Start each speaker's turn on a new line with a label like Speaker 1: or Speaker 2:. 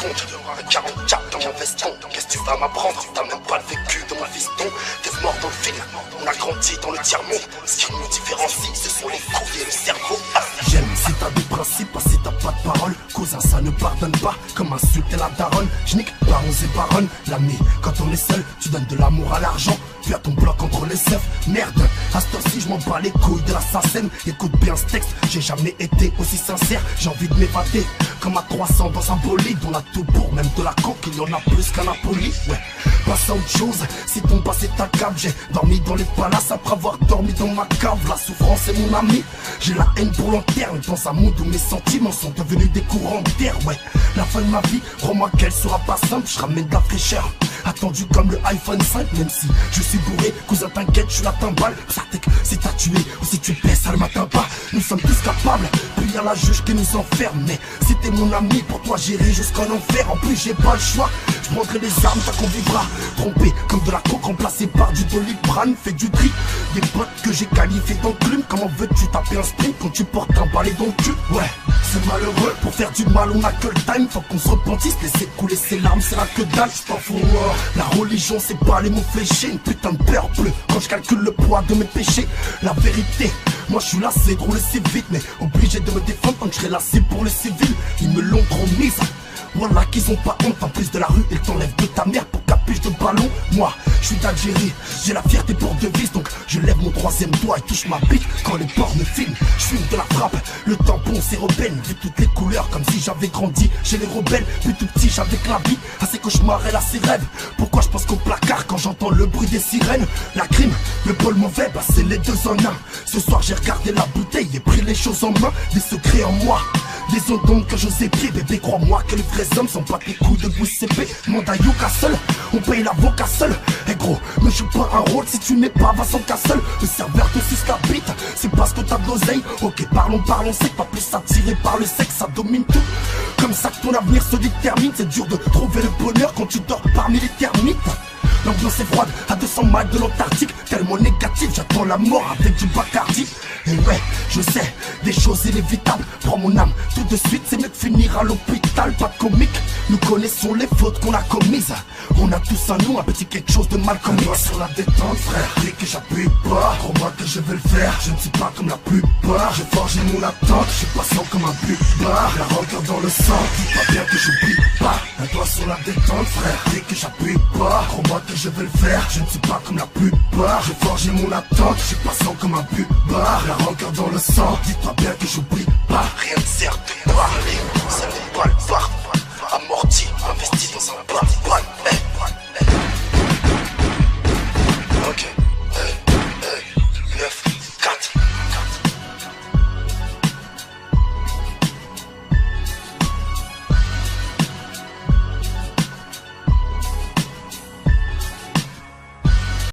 Speaker 1: compte. 44 dans mon veston. Qu'est-ce que tu vas m'apprendre? T'as même pas le vécu de mon fiston. T'es mort dans le film, on a grandi dans le tiers-monde. Ce qui nous différencie, ce sont les couilles et le cerveau. J'aime si t'as des principes, pas si t'as pas de parole. Cousin, ça ne pardonne pas, comme insulter la daronne. J'nique barons et baronnes. L'ami, quand on est seul, tu donnes de l'amour à l'argent. Tu as ton bloc entre les seufs. Merde, à ce temps-ci, je m'en bats les couilles de l'assassin. Écoute bien ce texte, j'ai jamais été aussi sincère. J'ai envie de m'évader, comme à 300 dans un bolide. On a tout pour, même de la coque, il y en a plus qu'à Napoli. Ouais, passe à autre chose, si ton passé ta cave. J'ai dormi dans les palaces après avoir dormi dans ma cave. La souffrance est mon ami, j'ai la haine pour l'anterne. Dans un monde où mes sentiments sont devenus des courants d'air. Ouais, la fin de ma vie, crois-moi qu'elle sera pas simple. Je ramène de la fraîcheur, attendu comme le iPhone 5. Même si je suis bourré, cousin t'inquiète, je suis la timbale. Si t'as tué ou si tu paies, ça ne m'atteint pas. Nous sommes tous capables, puis y'a la juge qui nous enferme. Mais si t'es mon ami, pour toi j'irai jusqu'en enfer. En plus j'ai pas le choix, je prendrai les armes, tant qu'on vivra. Trompé comme de la coke remplacée par du Doliprane. Fais du tri, des potes que j'ai qualifiés d'enclume. Comment veux-tu taper un sprint quand tu portes un balai dans le cul? Ouais, c'est malheureux, pour faire du mal on a que le time. Faut qu'on se repentisse, laisser couler ses larmes, c'est la que dalle. J'suis pas fou, la religion c'est pas les mots fléchés. Une putain de peur bleue quand je calcule le poids de mes péchés. La vérité, moi je suis lassé de rouler si vite, mais obligé de me défendre quand je serai lassé pour les civils. Ils me l'ont promise, voilà qu'ils ont pas honte. En plus de la rue, ils t'enlèvent de ta mère pour capuche de ballon. Moi, je suis d'Algérie, j'ai la fierté pour devise. Donc je lève mon troisième doigt et touche ma bite quand les porcs me filment. Je fume de la frappe, le tampon c'est rebelle. Vu toutes les couleurs comme si j'avais grandi chez les rebelles. Puis tout petit j'avais que la vie, à ses cauchemars et à ses rêves. Pourquoi je pense qu'au placard quand j'entends le bruit des sirènes? La crime, le pôle mauvais, bah c'est les deux en un. Ce soir j'ai regardé la bouteille et pris les choses en main. Des secrets en moi, des ondes d'ombre que j'ose épier. Bébé crois-moi que les vrais hommes sont pas des coups de bouche CP. Manda Yuka seul, on paye l'avocat seul. Et gros, ne joue pas un rôle si tu n'es pas Vincent Cassel. Le serveur te suce la bite, c'est parce que t'as de l'oseille. Ok parlons, c'est pas plus attiré par le sexe, ça domine tout. Comme ça que ton avenir se détermine. C'est dur de trouver le bonheur quand tu dors parmi les termites. L'ambiance est froide à 200 miles de l'Antarctique. Tellement négatif, j'attends la mort avec du Bacardi. Et ouais, je sais, des choses inévitables. Prends mon âme tout de suite, c'est mieux de finir à l'hôpital. Pas de comique, nous connaissons les fautes qu'on a commises. On a tous en nous un petit quelque chose de mal commis. Moi sur la détente frère, dès que j'appuie pas, crois-moi que je vais le faire. Je ne suis pas comme la plupart, j'ai forgé mon attente. Je suis patient comme un buvard, la rancœur dans le sang. Dis pas bien que j'oublie pas. Un doigt sur la détente frère, dès que j'appuie pas, crois-moi que je vais le faire. Je ne suis pas comme la plupart, j'ai forgé mon attente. Je suis patient comme un buvard, la rancœur dans le sang. Dis-toi bien que j'oublie pas. Rien ne sert de parler.